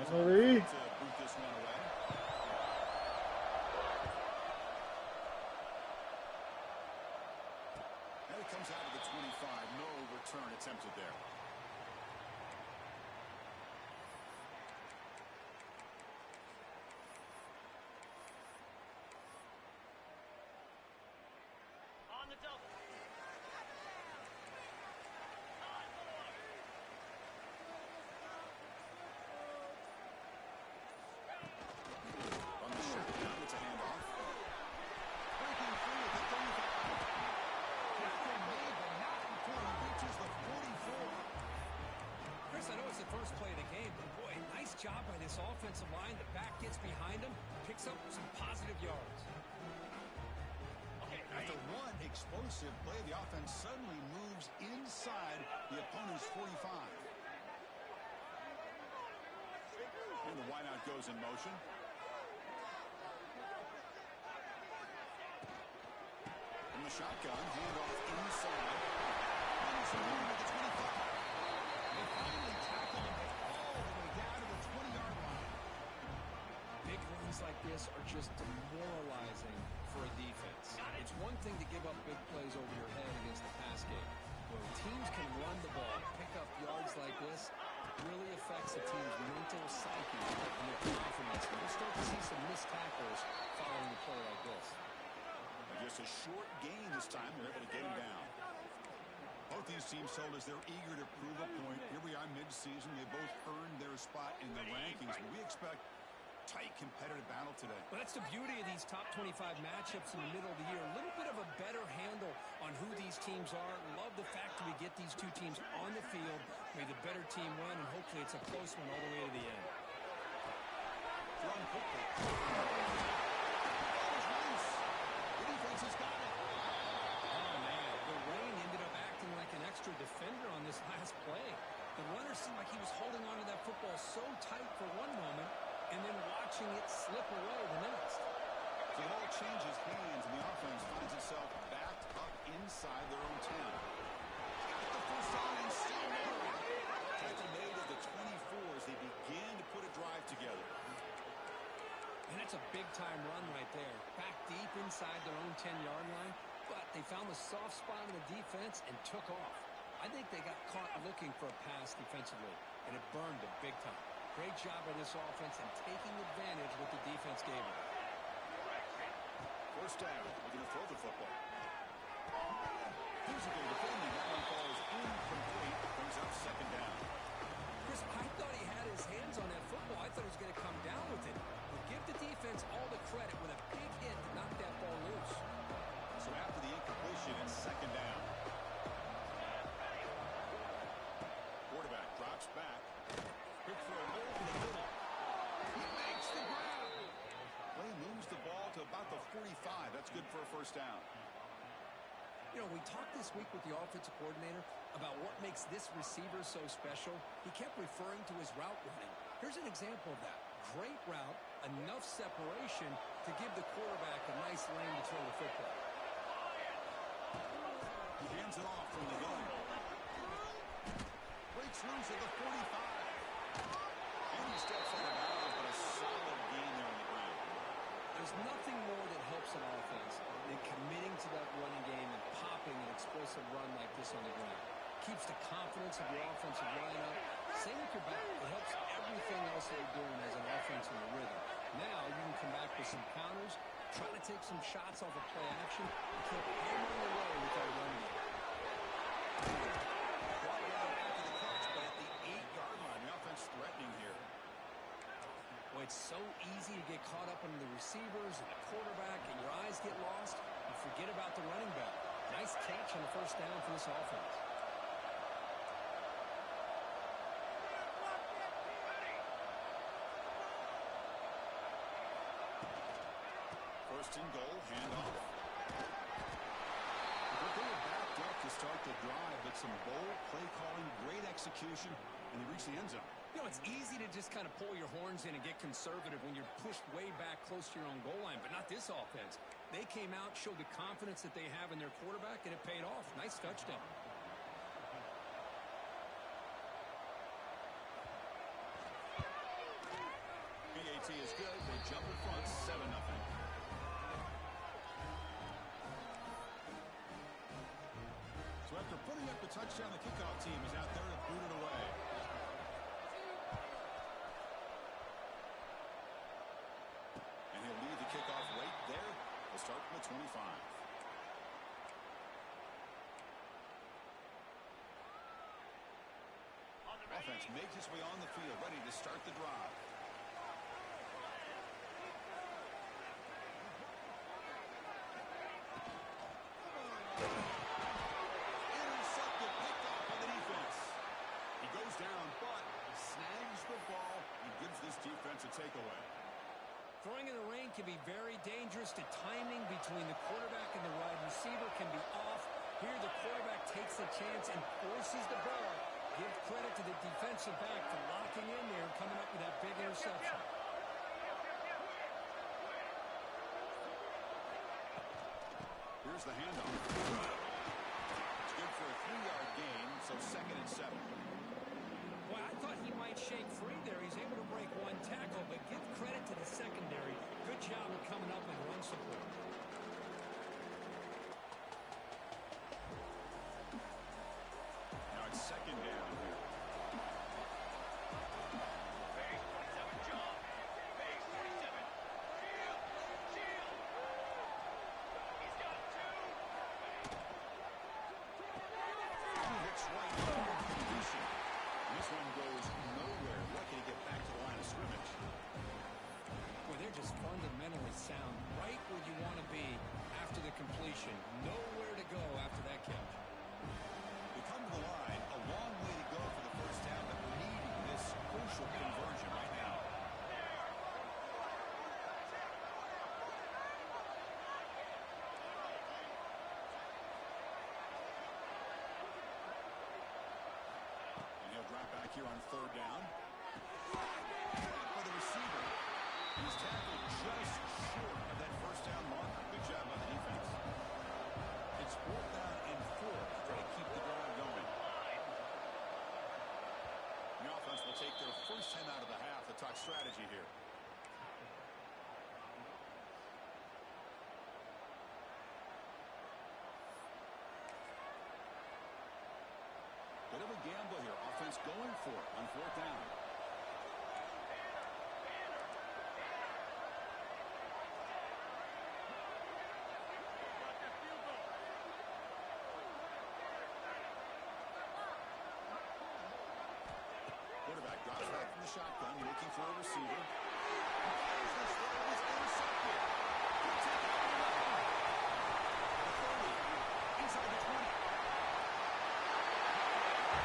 Sorry. To boot this one away. And it comes out of the 25. No return attempted there. On the double. On the shutdown, it's a handoff. Breaking free at the 35. Tackle made, but not before he reaches the 44. Chris, I know it's the first play of the game, but boy, nice job by this offensive line. The back gets behind him, picks up some positive yards. After one explosive play, the offense suddenly moves inside the opponent's 45. And the wideout goes in motion. From the shotgun, handoff inside. Anderson at the 25. They finally tackle him all the way down to the 20-yard line. Big runs like this are just demoralizing for a defense. It's one thing to give up big plays over your head against the pass game. When teams can run the ball, pick up yards like this, it really affects the team's mental psyche and their confidence. And we'll start to see some missed tackles following a play like this. Just a short gain this time. They're able to get him down. Both these teams told us they're eager to prove a point. Here we are mid-season. They both earned their spot in the rankings. But we expect tight competitive battle today. Well, that's the beauty of these top 25 matchups in the middle of the year. A little bit of a better handle on who these teams are. Love the fact that we get these two teams on the field. May the better team win, and hopefully it's a close one all the way to the end. Thrown quickly. Ball is loose. The defense has got it. Oh, man. The rain ended up acting like an extra defender on this last play. The runner seemed like he was holding on to that football so tight for one moment, and then watching it slip away the next. So the ball changes hands, and the offense finds itself backed up inside their own 10. Got the first down and still motoring. Tackle made at the 24 as they begin to put a drive together. And that's a big-time run right there. Back deep inside their own 10-yard line, but they found the soft spot in the defense and took off. I think they got caught looking for a pass defensively, and it burned them big time. Great job by this offense and taking advantage of what the defense gave them. First down. They're going to throw the football. Physical defending. That one falls incomplete. Brings up second down. Chris, I thought he had his hands on that football. I thought he was going to come down with it. But give the defense all the credit with a big hit to knock that ball loose. So after the incompletion, it's second down. Quarterback drops back. Quick throw over the middle. He makes the grab. Play moves the ball to about the 45. That's good for a first down. You know, we talked this week with the offensive coordinator about what makes this receiver so special. He kept referring to his route running. Here's an example of that. Great route, enough separation to give the quarterback a nice lane to throw the football. He hands it off from the gun. Breaks loose at the 45. And he steps on the bounds, but a solid gain there on the ground. There's nothing more that helps an offense than committing to that running game and popping an explosive run like this on the ground. Keeps the confidence of your offensive line up. Same with your back. It helps everything else that you're doing as an offense in the rhythm. Now you can come back with some counters, try to take some shots off of play action, and keep hammering away with that running game. Brought down after the catch, but at the 8-yard line, the offense threatening here. Well, it's so easy to get caught up in the receivers and the quarterback, and your eyes get lost. You forget about the running back. Nice catch on the first down for this offense. First and goal, handoff. But they were backed up to start the drive, but some bold play calling, great execution, and they reach the end zone. You know, it's easy to just kind of pull your horns in and get conservative when you're pushed way back close to your own goal line, but not this offense. They came out, showed the confidence that they have in their quarterback, and it paid off. Nice touchdown. penalty is good. They jump in front 7-0. So after putting up the touchdown, the kickoff team is out there to boot it away. And he'll lead the kickoff right there. We'll start from the 25. Offense makes its way on the field, ready to start the drive. Intercepted, picked off by the defense. He goes down, but snags the ball and gives this defense a takeaway. Throwing in the rain can be very dangerous. The timing between the quarterback and the wide receiver can be off. Here the quarterback takes the chance and forces the ball. Give credit to the defensive back for locking in there and coming up with that big interception. Here's the handoff. It's good for a 3-yard gain, so 2nd and 7. Well, I thought he might shake free there. He's able to break one tackle, but give credit to the secondary. Good job of coming up with run support. Now it's 2nd down here. Base 27, John. Base 27. Shield. Shield. He's got 2. Hits right on the completion. This one goes nowhere. Lucky to get back to the line of scrimmage. Well, they're just fundamentally sound, right where you want to be after the completion. Nowhere to go after that catch. We come to the line. A long way to go for the first down, but we're needing this crucial conversion right now. And he'll drop back here on 3rd down. For the receiver. He's tackled just short of that first down marker. Good job by the defense. It's 4th down and 4. Try to keep the drive going. The offense will take their first 10 out of the half to talk strategy here. Bit of a gamble here. Offense going for it on 4th down. Quarterback drops back from the shotgun, looking for a receiver. This throw is intercepted. Good tackle on the line. The 30, inside the 20.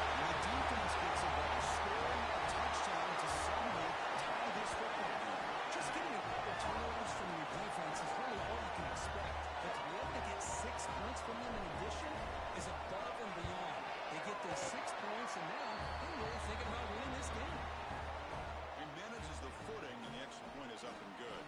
And the defense gets a ball, scoring a touchdown to suddenly tie this football game. Just getting a couple turnovers from your defense is really all you can expect. But to be able to get 6 points from them in addition is above and beyond. They get their 6 points, and now they're really thinking about winning this game. He manages the footing, and the extra point is up and good.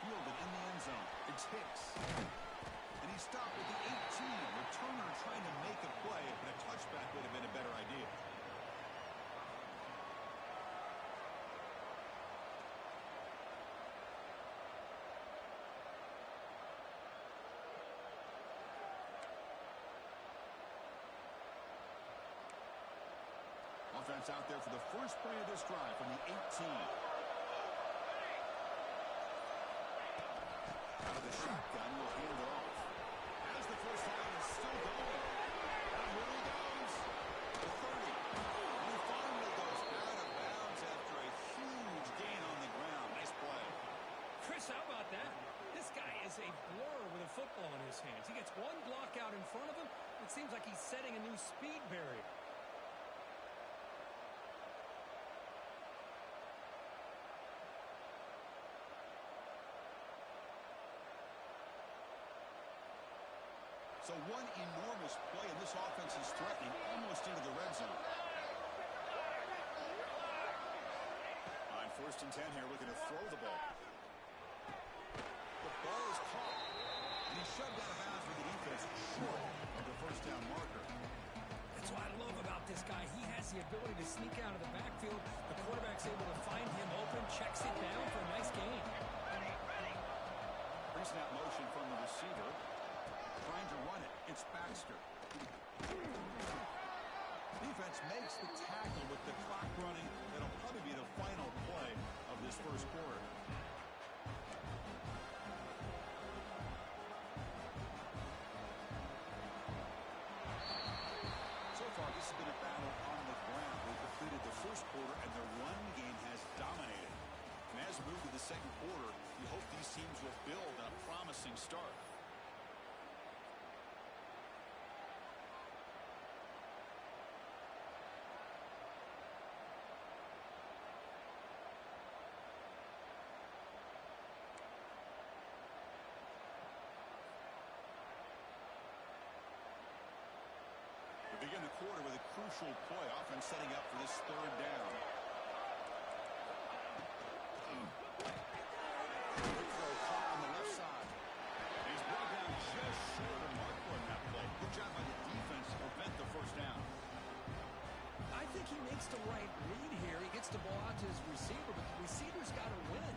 Fielded in the end zone. It's Hicks. And he stopped with the 18. Returner trying to make a play, but a touchback would have been a better idea. Offense out there for the first play of this drive from the 18. Out of the shotgun, will hand it off. As the first down is still going. And here he goes. The 30. And he finally goes out of bounds after a huge gain on the ground. Nice play. Chris, how about that? This guy is a blur with a football in his hands. He gets one block out in front of him. It seems like he's setting a new speed barrier. So one enormous play, and this offense is threatening almost into the red zone. On 1st and 10 here, looking to throw the ball. The ball is caught. And he shoved out of bounds with the defense short of the first down marker. That's what I love about this guy. He has the ability to sneak out of the backfield. The quarterback's able to find him open, checks it down for a nice gain. Pre-snap motion from the receiver. Trying to run it. It's Baxter. Defense makes the tackle with the clock running. That'll probably be the final play of this first quarter. So far, this has been a battle on the ground. We've completed the first quarter, and the run game has dominated. And as we move to the second quarter, we hope these teams will build on a promising start. We begin the quarter with a crucial play. Offense setting up for this third down. Quick throw caught on the left side. He's brought down just short of Marco in that play. Good job by the defense to prevent the first down. I think he makes the right read here. He gets the ball out to his receiver, but the receiver's got to win.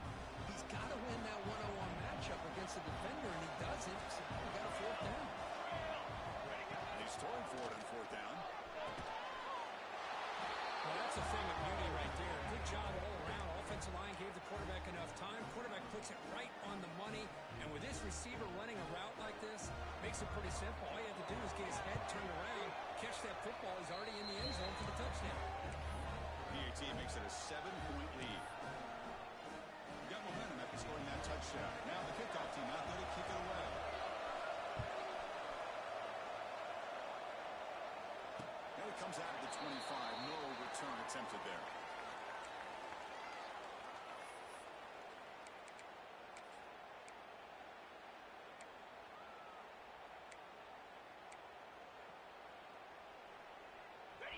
He's got to win that one-on-one matchup against the defender, and he does it. So we got a fourth down. He's throwing for it on fourth down. Well, that's a thing of beauty right there. Good job all around. Offensive line gave the quarterback enough time. Quarterback puts it right on the money. And with this receiver running a route like this, makes it pretty simple. All you have to do is get his head turned around, catch that football. He's already in the end zone for the touchdown. PAT makes it a 7-point lead. We got momentum after scoring that touchdown. Now the kickoff team out there to kick it away. And it comes out of the 25. No return attempted there.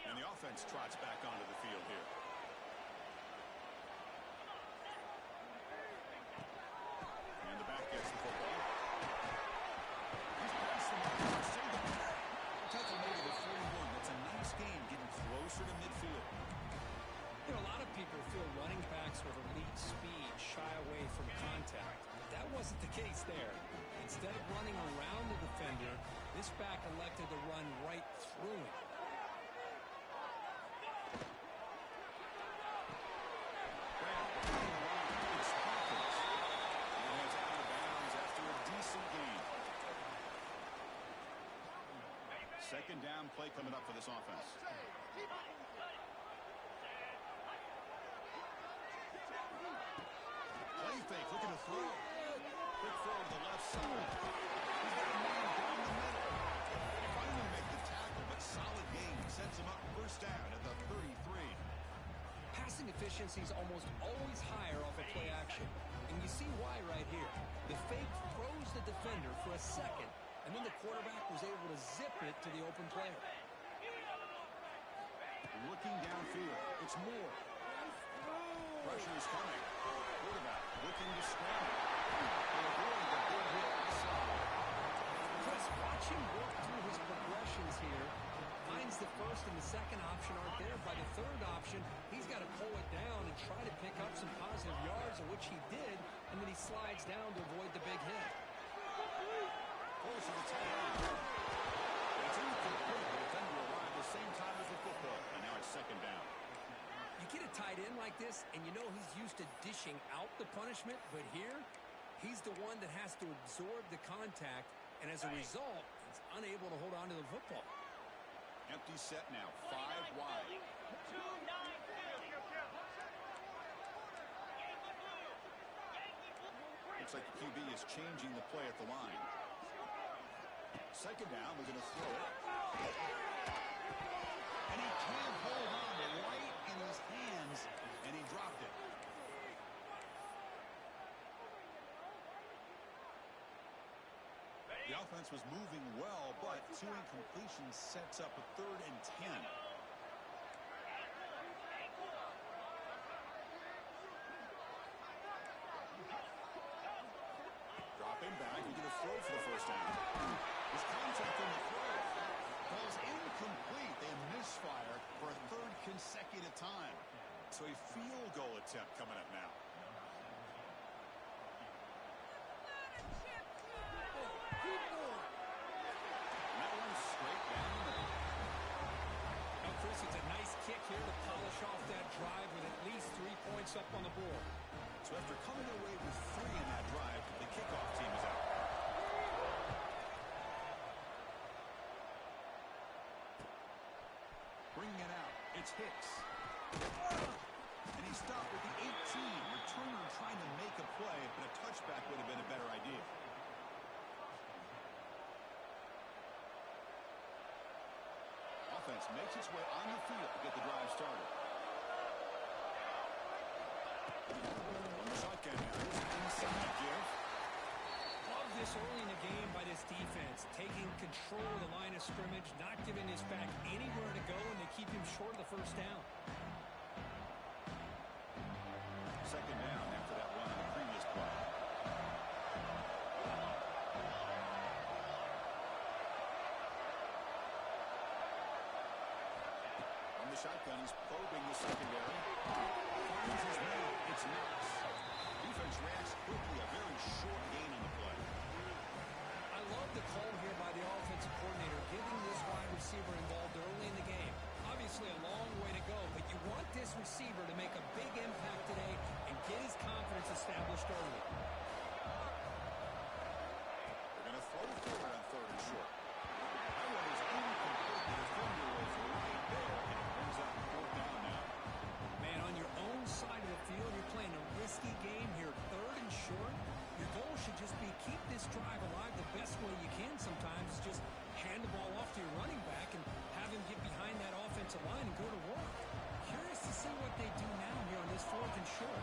And the offense trots back onto the field here. And the back gets the football. He's past the mark. Tackle made it at 41. That's a nice game, getting closer to midfield. You know, a lot of people feel running backs with elite speed shy away from contact. But that wasn't the case there. Instead of running around the defender, this back elected to run right through him. Second down play coming up for this offense. Play fake, looking to throw. Quick throw to the left side. He's got a man down the middle. Finally make the tackle, but solid gain. Sets him up first down at the 33. Passing efficiency is almost always higher off of play action. And you see why right here. The fake throws the defender for a second, and then the quarterback was able to zip it to the open player. Looking downfield. It's Moore. Pressure is coming. Quarterback looking to scramble. Avoid the big hit inside. Chris, watch him work through his progressions here. Finds the first and the second option aren't there. By the third option, he's got to pull it down and try to pick up some positive yards, of which he did, and then he slides down to avoid the big hit. Close to the tight end. It's incomplete. The defender arrived the same time as the football, and now it's second down. You get a tight end like this, and you know he's used to dishing out the punishment, but here, he's the one that has to absorb the contact, and as a result, he's unable to hold on to the football. Empty set now, 5 wide. Looks like the QB is changing the play at the line. Second down, we're going to throw it. And he can't hold on right in his hands, and he dropped it. The offense was moving well, but 2 incompletions sets up a 3rd and 10. Dropping back, he's going to throw for the first down. misfire for a third consecutive time. So a field goal attempt coming up now. That one's straight down the middle. Now, Chris, it's a nice kick here to polish off that drive with at least 3 points up on the board. So after coming away with 3 in that drive, the kickoff team is out. Bringing it out, it's Hicks. And he stopped with the 18. Returner trying to make a play, but a touchback would have been a better idea. Offense makes its way on the field to get the drive started. Shotgun here. Inside give. Love this early in the game by this defense, taking control of the line of scrimmage, not giving his back anywhere to go, and they keep him short of the first down. Second down after that run on the previous play. On the shotgun, he's probing the secondary. Finds his man. It's Knox. Defense reacts quickly. A very short gain on the play. I love the call here by the offensive coordinator, getting this wide receiver involved early in the game. Obviously a long way to go, but you want this receiver to make a big impact today and get his confidence established early. They're going to throw for it on third and short. That one is incomplete. The defender was right there, and it brings up fourth down now. Man, on your own side of the field, you're playing a risky game here, third and short. Your goal should just be keep this drive alive the best way you can sometimes. Just hand the ball off to your running back and have him get behind that offensive line and go to work. Curious to see what they do now here on this fourth and short.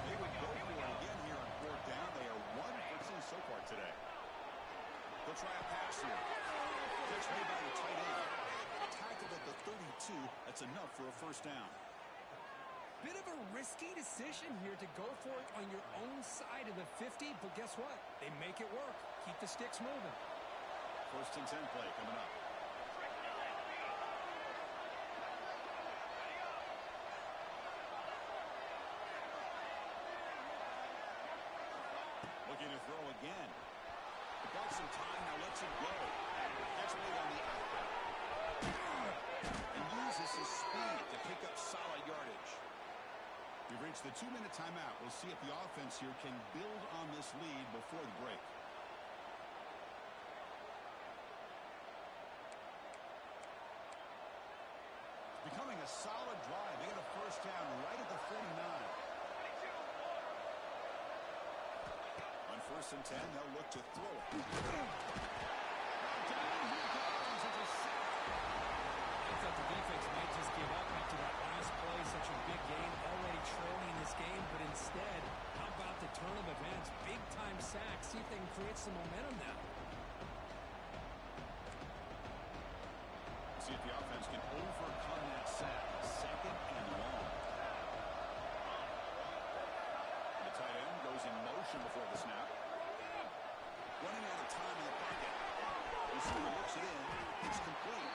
They would go for it again here on fourth down. They are 1 for 2 so far today. They'll try a pass here. Catch made by the tight end. Tackled at the 32. That's enough for a first down. Bit of a risky decision here to go for it on your own side of the 50, but guess what? They make it work. Keep the sticks moving. First and 10 play coming up. Looking to throw again. Got some time, now lets it go. That's made on the outlet. And uses his speed to pick up solid yardage. We've reached the 2-minute timeout. We'll see if the offense here can build on this lead before the break. It's becoming a solid drive. They got a first down right at the 49. On first and 10, they'll look to throw it. I thought the defense might just give up after that last play, such a big game, already trailing in this game, but instead, how about the turn of events? Big-time sack. See if they can create some momentum now. See if the offense can overcome that sack. Second and long. The tight end goes in motion before the snap. Running out of time in the pocket. Receiver looks it in. It's complete.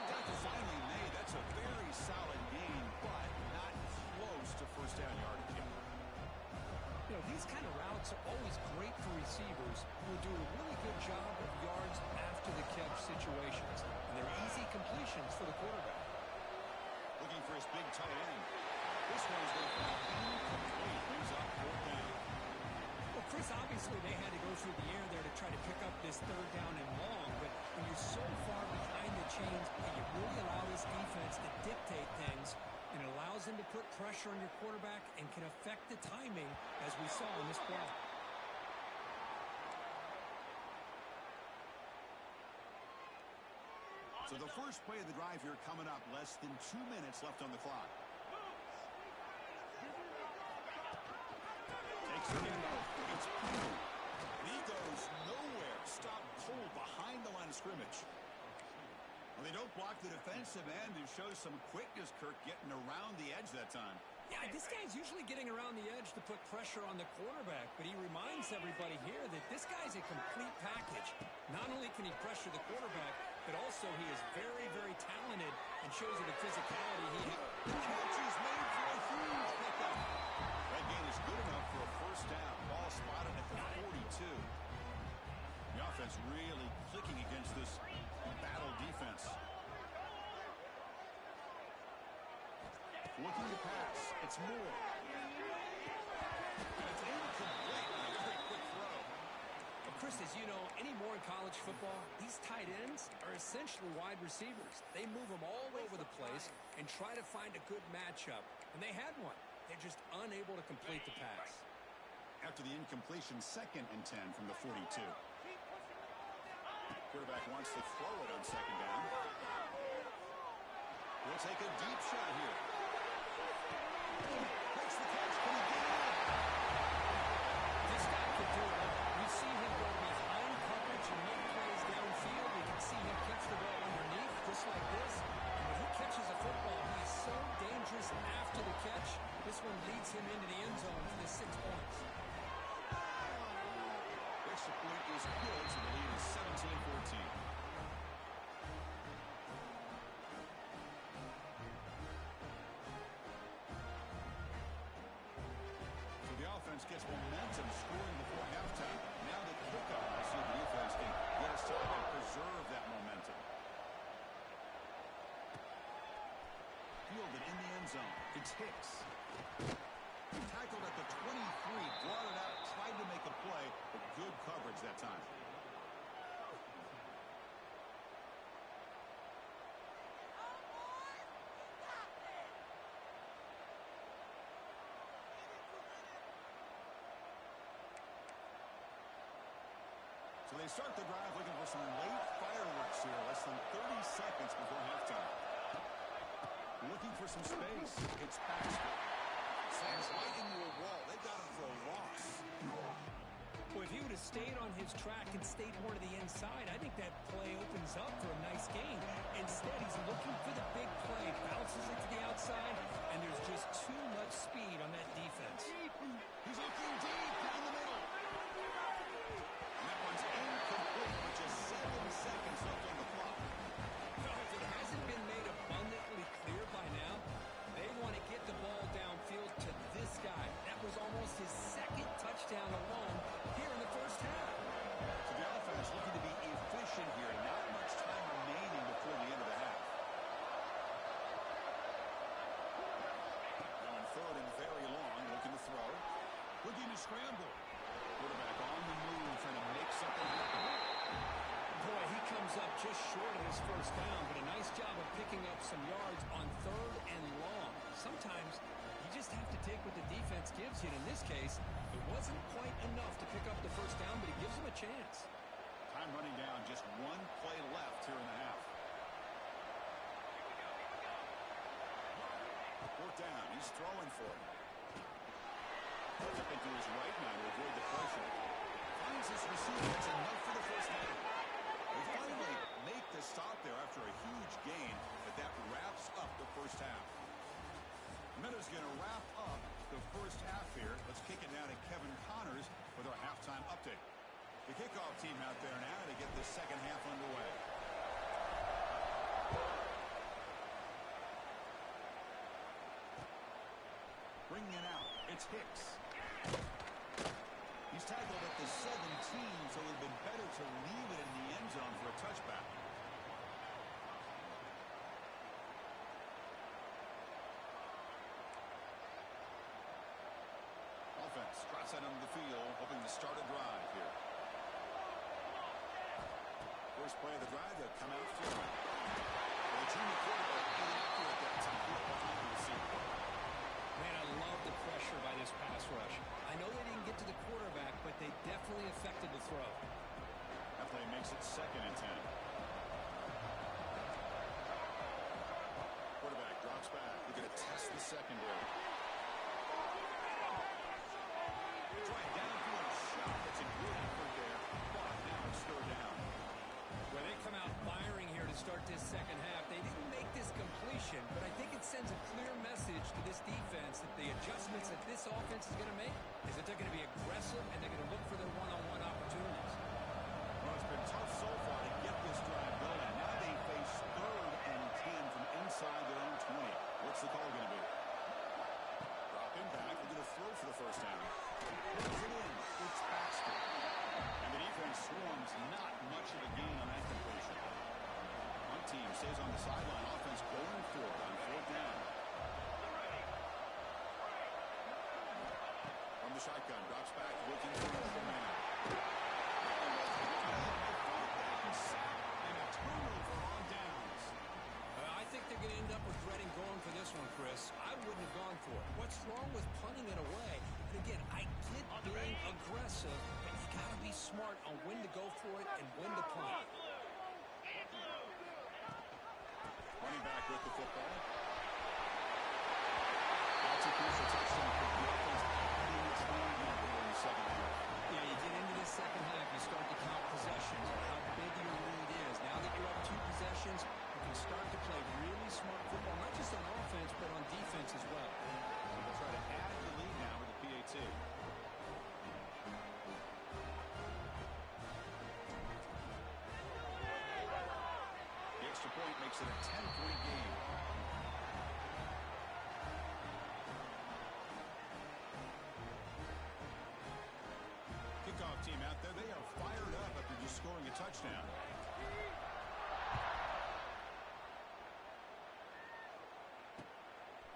Tackle finally made. That's a very solid gain, but not close to first down yardage yet. You know, these kind of routes are always great for receivers who will do a really good job of yards after the catch situations. And they're easy completions for the quarterback. Looking for his big tight end. This one's going to be incomplete. Brings up fourth down. Well, Chris, obviously they had to go through the air there to try to pick up this third down and long, but when you're so far behind the chains, you really allow this defense to dictate things, and it allows them to put pressure on your quarterback and can affect the timing, as we saw in this play. So the first play of the drive here coming up. Less than 2 minutes left on the clock. Takes the handoff. It's Peter. He goes nowhere. Stop cold behind the line of scrimmage. Well, they don't block the defensive end. It shows some quickness, Kirk, getting around the edge that time. Yeah, this guy's usually getting around the edge to put pressure on the quarterback, but he reminds everybody here that this guy's a complete package. Not only can he pressure the quarterback, but also he is very, very talented and shows you the physicality he has. The catch is made for a huge pickup. That gain is good enough for a first down. Ball spotted at the 42. The offense really clicking against this battle defense. Looking to pass. It's Moore. And it's incomplete. A very quick throw. Well, Chris, as you know, anymore in college football, these tight ends are essentially wide receivers. They move them all over the place and try to find a good matchup. And they had one. They're just unable to complete the pass. After the incompletion, 2nd and 10 from the 42. Quarterback wants to throw it on 2nd down. We'll take a deep shot here. Makes the catch. Can he get it in? This guy could do it. We see him go behind coverage and make plays downfield. We can see him catch the ball underneath, just like this. And when he catches a football, he is so dangerous after the catch. This one leads him into the end zone for the 6 points. Extra point is good, so the lead is 17-14. So the offense gets momentum scoring before halftime. Now the kickoff. I see the defense can get us time and preserve that momentum. Fielded in the end zone. It's Hicks. Tackled at the 23, brought it out, tried to make a play, but good coverage that time. So they start the drive looking for some late fireworks here, less than 30 seconds before halftime. Looking for some space. It's Baxter. Slams right into a wall. They got him for a loss. Well, if he would have stayed on his track and stayed more to the inside, I think that play opens up for a nice gain. Instead, he's looking for the big play, bounces it to the outside, and there's just too much speed on that defense. He's looking deep down the middle. And that one's incomplete with just 7 seconds left on the clock. If it hasn't been made abundantly clear by now, they want to get the ball downfield to this guy. That was almost his 2nd touchdown alone here in the first half. So the offense looking to be efficient here. Not much time remaining before the end of the half. Now on 3rd and very long, looking to throw. Looking to scramble. Quarterback on the move, trying to make something happen. Boy, he comes up just short of his first down, but a nice job of picking up some yards on 3rd and long. Sometimes you just have to take what the defense gives you. And in this case, it wasn't quite enough to pick up the first down, but it gives him a chance. Time running down, just 1 play left here in the half. 4th down, he's throwing for it. Up into his right now to avoid the pressure. Finds his receiver, that's enough for the first down. They finally make the stop there after a huge gain, but that wraps up the first half. Meadows going to wrap up the first half here. Let's kick it now to Kevin Connors with our halftime update. The kickoff team out there now to get the second half underway. Bringing it out, it's Hicks. He's tackled at the 17, so it would have been better to leave it in the end zone for a touchback. Offense drops out onto the field, hoping to start a drive here. First play of the drive, they'll come out flying. The junior quarterback inaccurate that time behind the receiver. Man, I love the pressure by this pass rush. I know they didn't get to the quarterback, but they definitely affected the throw. That play makes it 2nd and 10. Quarterback drops back. They're going to test the secondary. Trying downfield shot. That's a good effort there. But now it's 3rd down. Well, they come out firing here to start this second half. They didn't make this completion, but I think it sends a clear message to this defense that the adjustments that this offense is going to make is that they're going to be aggressive and they're going to look for their one-on-one opportunities. Well, it's been tough so far to get this drive going. Now they face 3rd and 10 from inside stays on the sideline. Offense going for it on fourth down. From the shotgun, drops back, looking for another man. And a turnover on downs. I think they're going to end up regretting going for this one, Chris. I wouldn't have gone for it. What's wrong with punting it away? And again, I get being aggressive, but you got to be smart on when to go for it and when to punt. Running back with the football. That's a crucial touchdown for the offense. In the second half. Yeah, you get into the second half, you start to count possessions and how big your lead is. Now that you're up 2 possessions, you can start to play really smart football, not just on offense, but on defense as well. They'll try to add the lead now with the PAT. The extra point makes it a 10-point game. Kickoff team out there, they are fired up after just scoring a touchdown.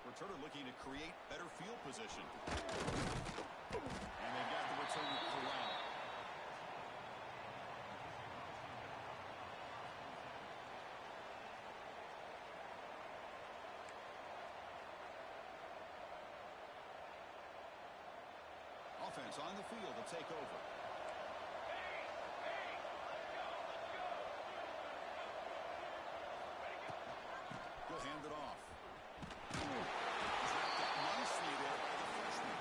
Returner looking to create better field position. And they got the return corralled. Offense on the field to take over. He'll hand it off. Wrapped up nicely there by the freshman.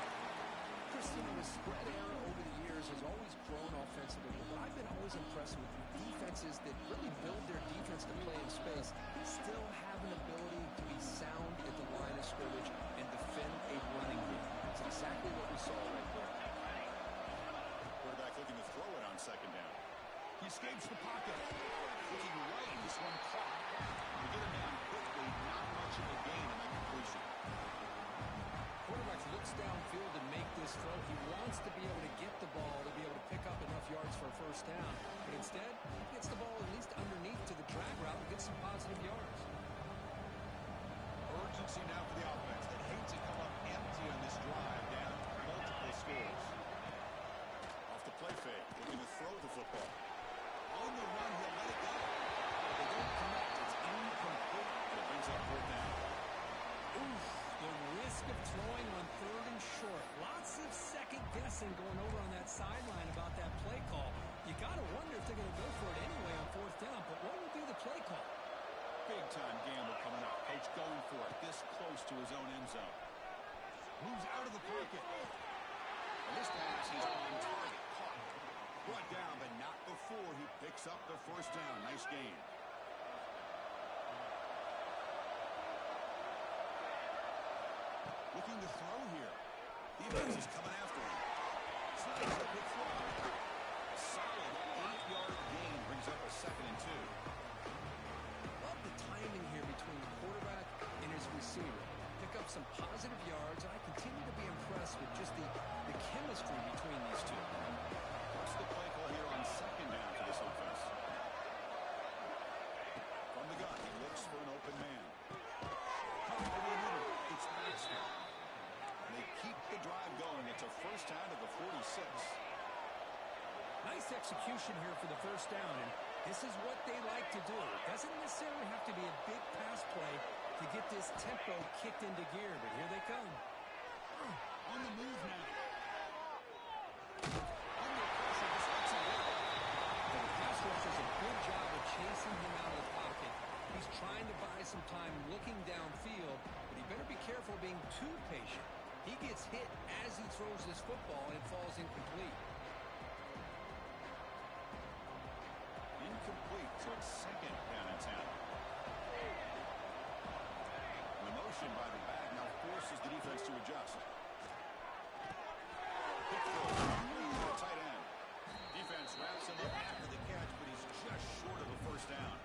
Christian, the spread era over the years has always grown offensively, but I've been always impressed with defenses that really build their defense to play in space, still have an ability to be sound at the line of scrimmage and defend a running game. That's exactly what we saw right there. Quarterback looking to throw it on second down. He escapes the pocket. Looking right, this one caught. To get him down quickly, not much of a gain in that completion. Quarterback looks downfield to make this throw. He wants to be able to get the ball to be able to pick up enough yards for a first down. But instead, he gets the ball at least underneath to the drag route and gets some positive yards. Urgency now for the offense. They hate to come up empty on this drive, down multiple scores. Off the play fake, looking to throw the football. On the run, he'll let it go. But they don't connect. It's incomplete. And it brings up fourth down. Oof, the risk of throwing on 3rd and short. Lots of second guessing going over on that sideline about that play call. You got to wonder if they're going to go for it anyway on 4th down. But what will be the play call? Big-time gamble coming up. Coach going for it this close to his own end zone. Moves out of the pocket. And this pass, he's on target. Caught. Brought down, but not before he picks up the first down. Nice game. Looking to throw here. Defense is coming after him. Slides up the throw. Solid 8-yard gain brings up a 2nd and 2. Love the timing here between the quarterback and his receiver. Pick up some positive yards, and I continue to be impressed with just the chemistry between these two. What's the play call here on 2nd down for this offense? From the gun, he looks for an open man. It's Baxter. And they keep the drive going. It's a first down to the 46. Nice execution here for the first down, and this is what they like to do. It doesn't necessarily have to be a big pass play to get this tempo kicked into gear, but here they come. On the move now. Under pressure, just lets it go. The pass rush does a good job of chasing him out of the pocket. He's trying to buy some time looking downfield, but he better be careful being too patient. He gets hit as he throws this football, and it falls incomplete. Incomplete, so it's 2nd down in town. And the motion by the back now forces the defense to adjust. Quick throw, the tight end. Defense wraps him up after the catch, but he's just short of a first down.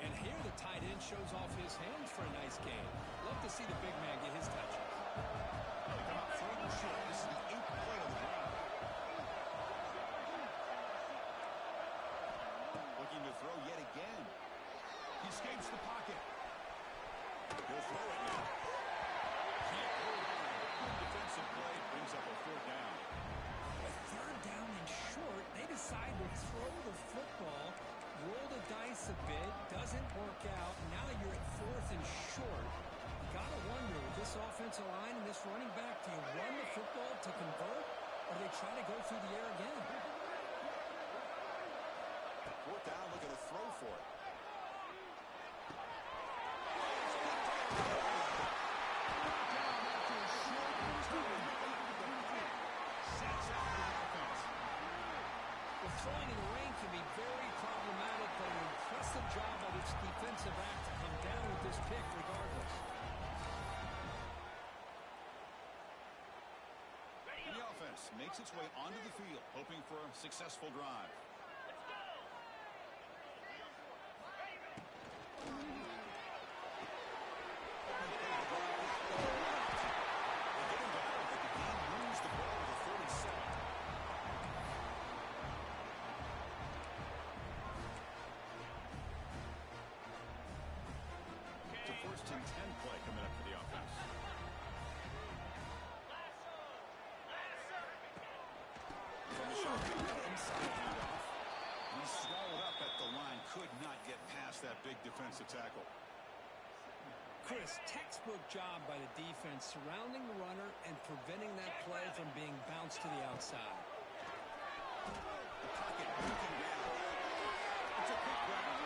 And here the tight end shows off his hands for a nice game. Love to see the big man get his touches. They come up 3rd and short. This is the 8th play of the drive. Looking to throw yet again. escapes the pocket. He'll throw it now. Can't hold on. Good defensive play. Brings up a 4th down. With 3rd down and short, they decide to throw the football, roll the dice a bit, doesn't work out. Now you're at 4th and short. Gotta wonder, with this offensive line and this running back, do you run the football to convert, or do they try to go through the air again? 4th down, looking to throw for it. Throwing in the rain can be very problematic, but an impressive job by this defensive back to come down with this pick regardless. And the offense makes its way onto the field, hoping for a successful drive. First and 10 play coming up for the offense. From the shotgun, inside handoff. He's swallowed up at the line. Could not get past that big defensive tackle. Chris, textbook job by the defense surrounding the runner and preventing that play from being bounced to the outside. The pocket looking down. It's a quick grab.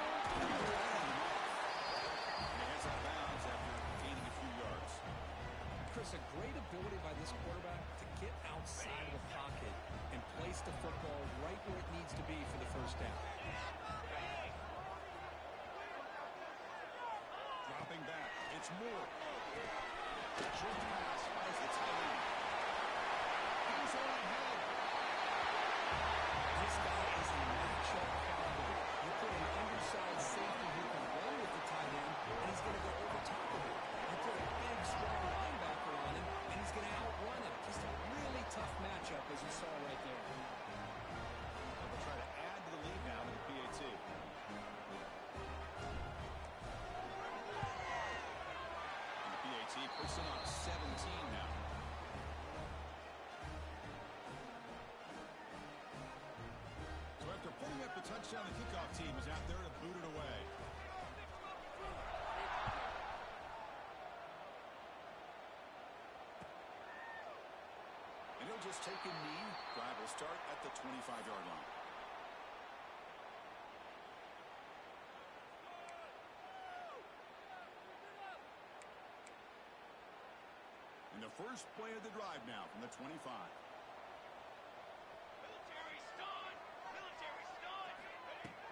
Chris, a great ability by this quarterback to get outside of the pocket and place the football right where it needs to be for the 1st down. Dropping back. It's Moore. Short pass finds the tight end. He's on ahead. This guy is a matchup problem. You put an undersized safety who can run with the tight end, and he's going to go over top of it. You put a big, strong linebacker on him, and he's going to outrun him. Just a really tough matchup, as you saw right there. They'll try to add to the lead now to the PAT. And the PAT puts it on 17 now. So after putting up the touchdown, the kickoff team is out there to boot it away. And he'll just take a knee. Drive will start at the 25-yard line. And the first play of the drive now from the 25. Military stun! Military stun!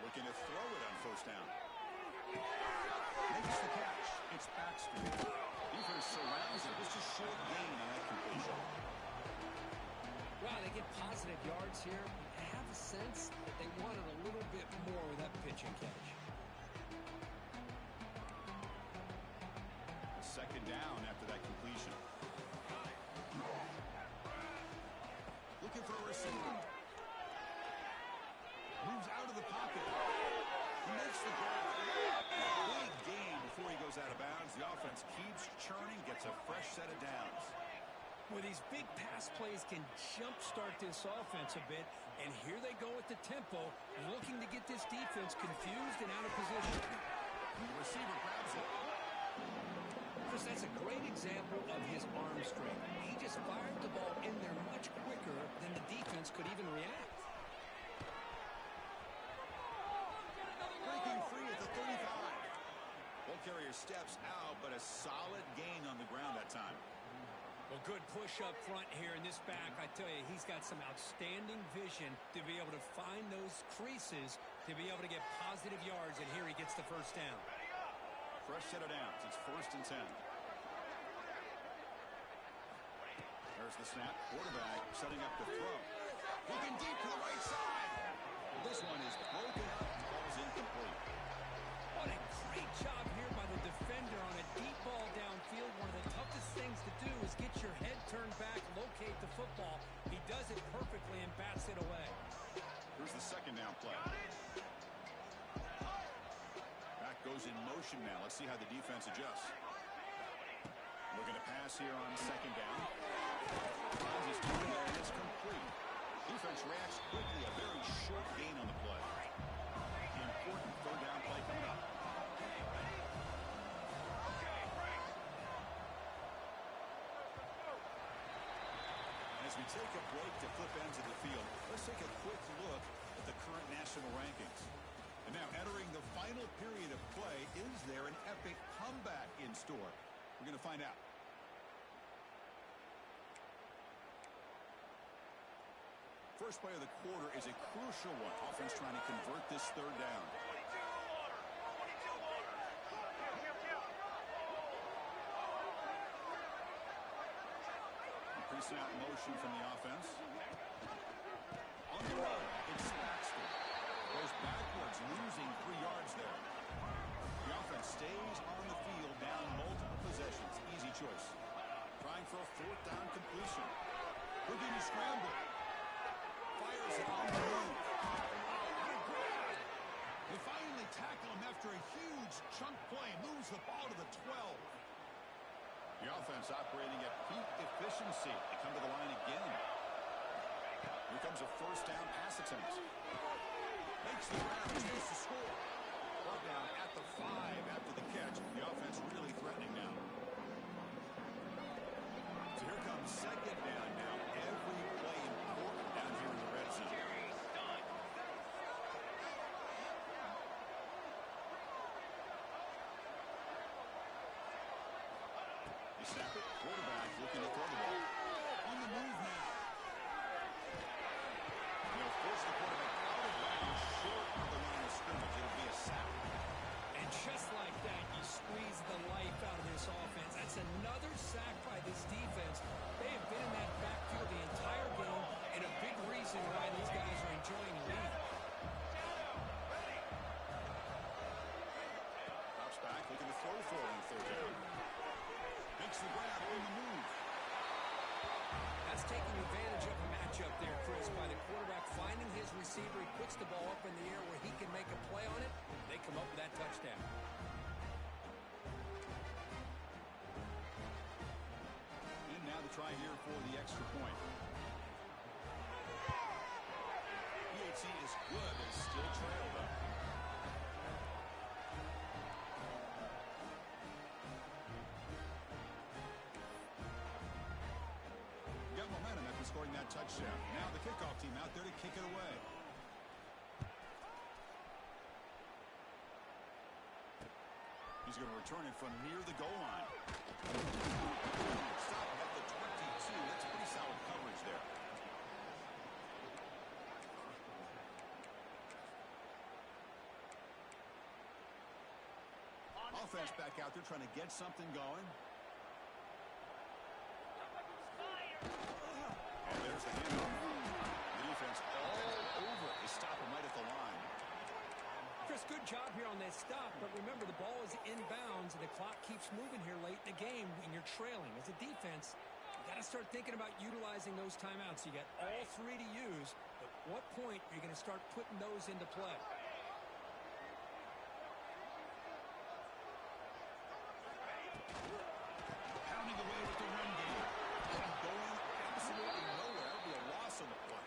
Looking to throw it on 1st down. Makes the catch. It's Baxter. Defense surrounds it. Just a short gain on that completion. Wow, they get positive yards here. I have a sense that they wanted a little bit more with that pitch and catch. 2nd down after that completion. Looking for a receiver. Moves out of the pocket. He makes the grab. Big gain before he goes out of bounds. The offense keeps churning, gets a fresh set of downs. Well, these big pass plays can jumpstart this offense a bit, and here they go at the tempo, looking to get this defense confused and out of position. The receiver grabs it. Chris, that's a great example of his arm strength. He just fired the ball in there much quicker than the defense could even react. Breaking free at the 35. Ball carrier steps out, but a solid gain on the ground that time. Well, good push up front here in this back. I tell you, he's got some outstanding vision to be able to find those creases, to be able to get positive yards, and here he gets the 1st down. Fresh set of downs. It's 1st and 10. There's the snap. Quarterback setting up the throw. Looking deep to the right side. This one is broken up. Ball's incomplete. What a great job here by the defender on a deep ball downfield. One of the toughest things to do is get your head turned back, locate the football. He does it perfectly and bats it away. Here's the 2nd down play. Back goes in motion. motion now. Let's see how the defense adjusts. Looking to pass here on second down. Finds his target there, and it's complete. Defense reacts quickly. A very short gain on the play. The important third down play coming up. As we take a break to flip ends of the field, let's take a quick look at the current national rankings. And now entering the final period of play, is there an epic comeback in store? We're going to find out. First play of the quarter is a crucial one. Offense trying to convert this third down. Pre-snap motion from the offense. On the run, it's Baxter. Goes backwards, losing 3 yards there. The offense stays on the field, down multiple possessions. Easy choice. Trying for a 4th down completion. Looking to scramble. Fires it on the move. They finally tackle him after a huge chunk play. Moves the ball to the 12. The offense operating at peak efficiency. They come to the line again. Here comes a 1st down pass attempt. Makes the ground, chance to score. Brought down at the 5 after the catch. The offense really threatening now. So here comes second down now. Every play important down here in the red zone. They snap it. Quarterback looking to throw the ball. On the move now. They'll force the quarterback out of bounds short of the line of scrimmage. It'll be a sack. And just like that, you squeeze the life out of this offense. That's another sack by this defense. They have been in that backfield the entire game, and a big reason why these guys are enjoying the lead. Drops back, looking to throw for it on 3rd down. Makes the grab on the move. That's taking advantage of a matchup there, Chris, by the quarterback finding his receiver. He puts the ball up in the air where he can make a play on it. They come up with that touchdown. And now the try here for the extra point. PAT is good, but still trail, though. Got momentum after scoring that touchdown. Now the kickoff team out there to kick it away. He's going to return it from near the goal line. Stop at the 22. That's pretty solid coverage there. Offense back out there trying to get something going. And there's the handoff. The defense all over it. They stop him right at the line. Chris, good job here on that stop, but remember the ball is inbounds and the clock keeps moving here late in the game and you're trailing. As a defense, you got to start thinking about utilizing those timeouts. You got all 3 to use, but what point are you going to start putting those into play? Pounding away with the run game. Going absolutely nowhere. That'll be a loss on the play.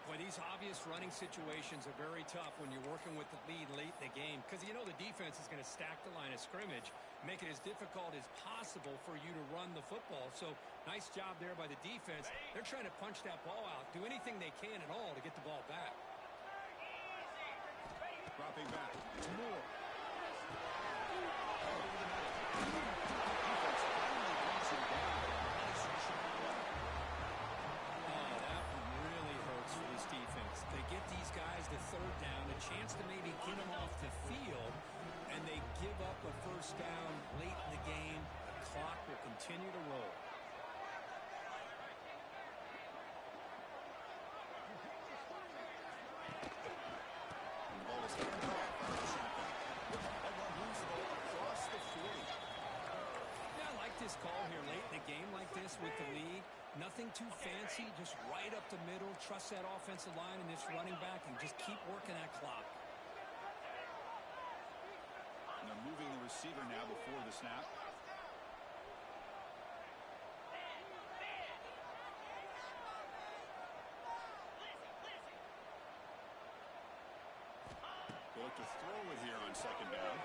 Boy, these obvious running situations are very tough when you're working with the lead late in the game because you know the defense is going to stack the line of scrimmage, make it as difficult as possible for you to run the football. So nice job there by the defense. They're trying to punch that ball out, do anything they can at all to get the ball back. Dropping back. It's Moore. They get these guys to 3rd down, a chance to maybe get them off the field, and they give up a 1st down late in the game. The clock will continue to roll. The ball is handed off by the shotgun. That one moves the ball across the 40. Yeah, I like this call here late in the game like this with the lead. Nothing too fancy, just right up the middle. Trust that offensive line and this running back and just keep working that clock. receiver now before the snap. They look to throw it here on second down.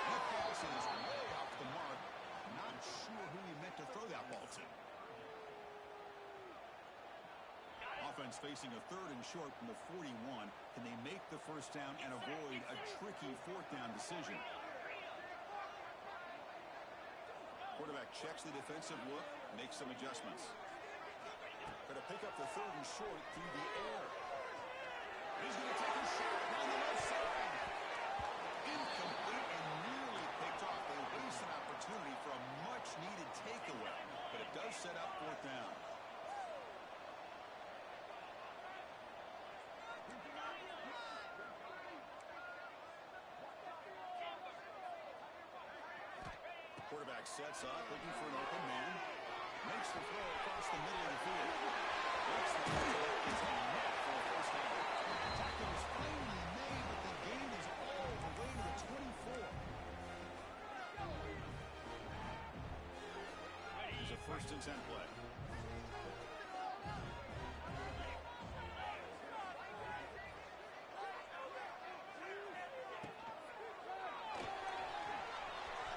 That pass is way off the mark. Not sure who he meant to throw that ball to. Offense facing a 3rd and short from the 41. Can they make the first down and avoid a tricky 4th down decision? Quarterback checks the defensive look, makes some adjustments. Going to pick up the 3rd and short through the air. He's going to take a shot down the left side. Incomplete and nearly picked off. They waste an opportunity for a much-needed takeaway, but it does set up 4th down. Quarterback sets up, looking for an open man. Makes the throw across the middle of the field. Makes the tackle. It's enough for a first down. The tackle is finally made, but the gain is all the way to the 24. It's a 1st and 10 play.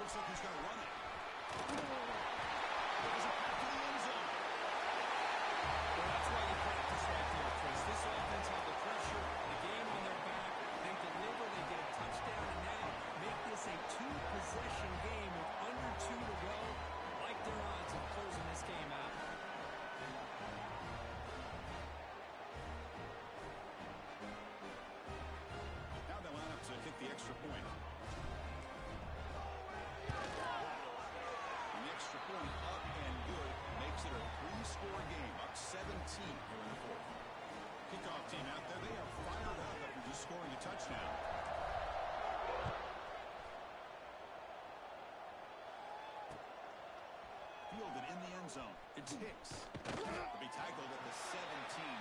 Looks like he's going to run it. There's a pass to the end zone. Well, that's why you practice right there, Chris. This offense had the pressure, the game on their back. They deliver, they get a touchdown, and now make this a 2-possession game with under 2 to go. Like their odds of closing this game out. Now they line up to kick the extra point. Extra point up and good. Makes it a 3-score game. Up 17 here in the 4th. Kickoff team out there. They are fired up after just scoring a touchdown. Fielded in the end zone. It's Hicks. To be tackled at the 17.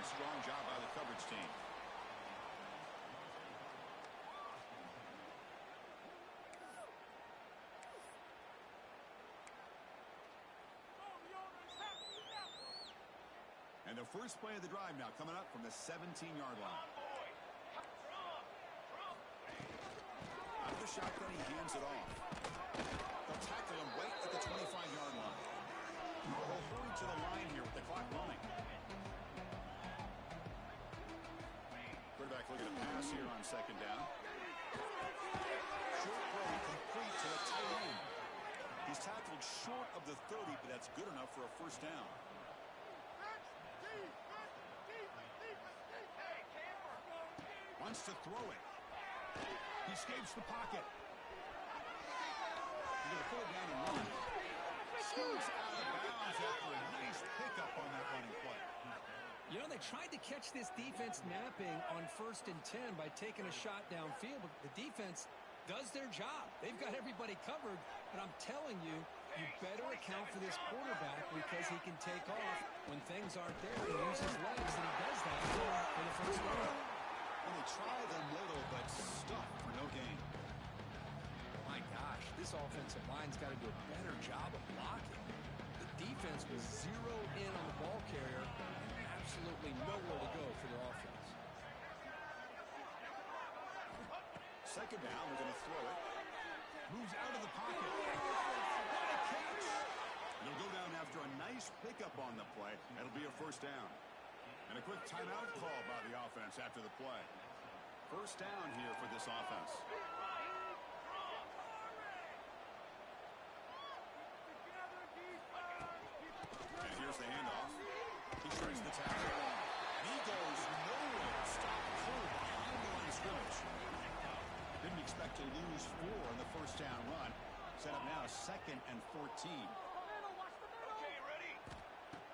Strong job by the coverage team. And the first play of the drive now coming up from the 17-yard line. Out of the shotgun, he hands it off. They'll tackle him right at the 25-yard line. They'll hurry to the line here with the clock running. Quarterback looking to pass here on second down. Short throw complete to the tight end. He's tackled short of the 30, but that's good enough for a first down. Wants to throw it. He escapes the pocket. He's going to pull it down and run. Scoots out of bounds after a nice pickup on that running play. You know, they tried to catch this defense napping on 1st and 10 by taking a shot downfield, but the defense does their job. They've got everybody covered, but I'm telling you, you better account for this quarterback because he can take off when things aren't there and use his legs, and he does that for the first down. And they try them little, but stuck for no gain. My gosh, this offensive line's got to do a better job of blocking. The defense was zeroed in on the ball carrier and absolutely nowhere to go for their offense. Second down, they're going to throw it. Moves out of the pocket. What a catch! And he'll go down after a nice pickup on the play. That'll be a first down. And a quick timeout call by the offense after the play. First down here for this offense. And here's the handoff. He tries the tackle. And he goes nowhere. Stop cold behind the line of scrimmage. Didn't expect to lose 4 on the first down run. Set up now 2nd and 14.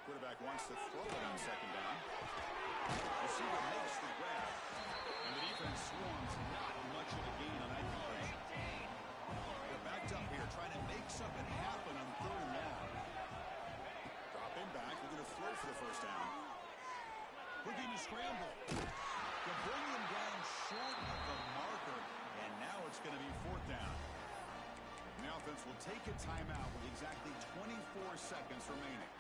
Quarterback wants to throw it on second down. Receiver makes the grab. And the defense swarms. Not much of a gain on that completion. They're backed up here trying to make something happen on 3rd and long. Dropping back. We're going to throw for the first down. Looking to scramble. To bring them down short of the marker. And now it's offense will take a timeout with exactly 24 seconds remaining.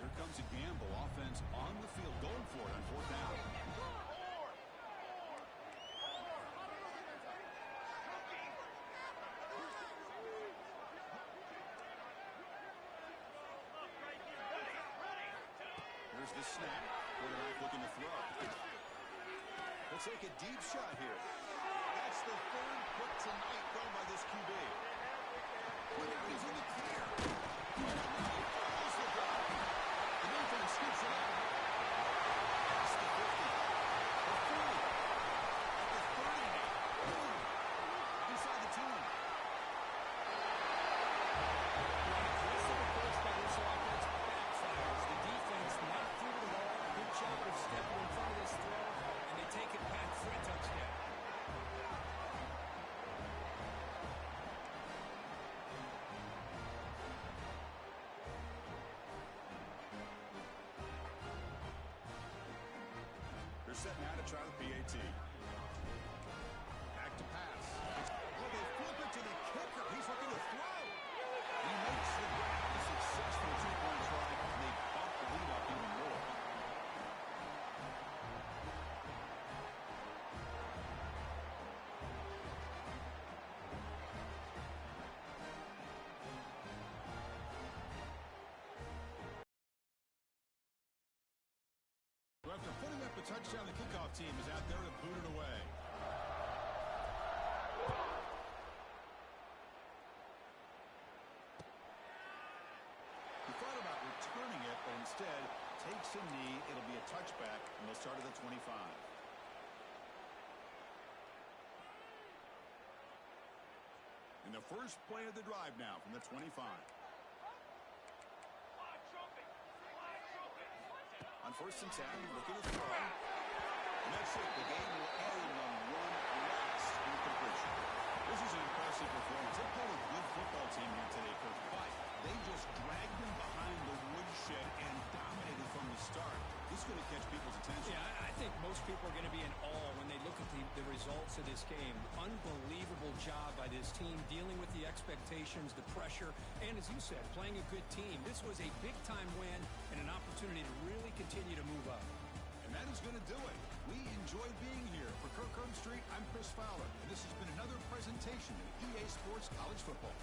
Here comes a gamble. Offense on the field, going for it on fourth down. Here's the snap. Quarterback looking to throw. Let's take a deep shot here. That's the third pick tonight thrown by this QB. Now he's in the clear. Follows the ball. The defense scoops it up. It's the 50. The 40. At the 30. Boom. Inside the 10. Aggressive approach by this offense backfires. The defense not through the ball. Good job of stepping in front of this throw, and they take it back for a touchdown. They're setting out to try the PAT. Back to pass. Oh, they flip it to the kicker. He's looking to throw. He makes the grab. A successful two-point try, and they bump the lead up even more. So after putting up the touchdown, the kickoff team is out there to boot it away. He thought about returning it, but instead takes a knee. It'll be a touchback, and they'll start at the 25. And the first play of the drive now from the 25. On first and 10, looking to throw. And that's it. The game will end on one last incompletion. This is an impressive performance. They played a good football team here today, Coach, but they just dragged them behind the woodshed and dominated from the start. This is going to catch people's attention. Yeah, I think most people are going to be in awe when they look at the results of this game. Unbelievable job by this team dealing with the expectations, the pressure, and as you said, playing a good team. This was a big-time win and an opportunity to really continue to move up. And that is going to do it. We enjoyed being here. For Kirk Street, I'm Chris Fowler, and this has been another presentation of EA Sports College Football.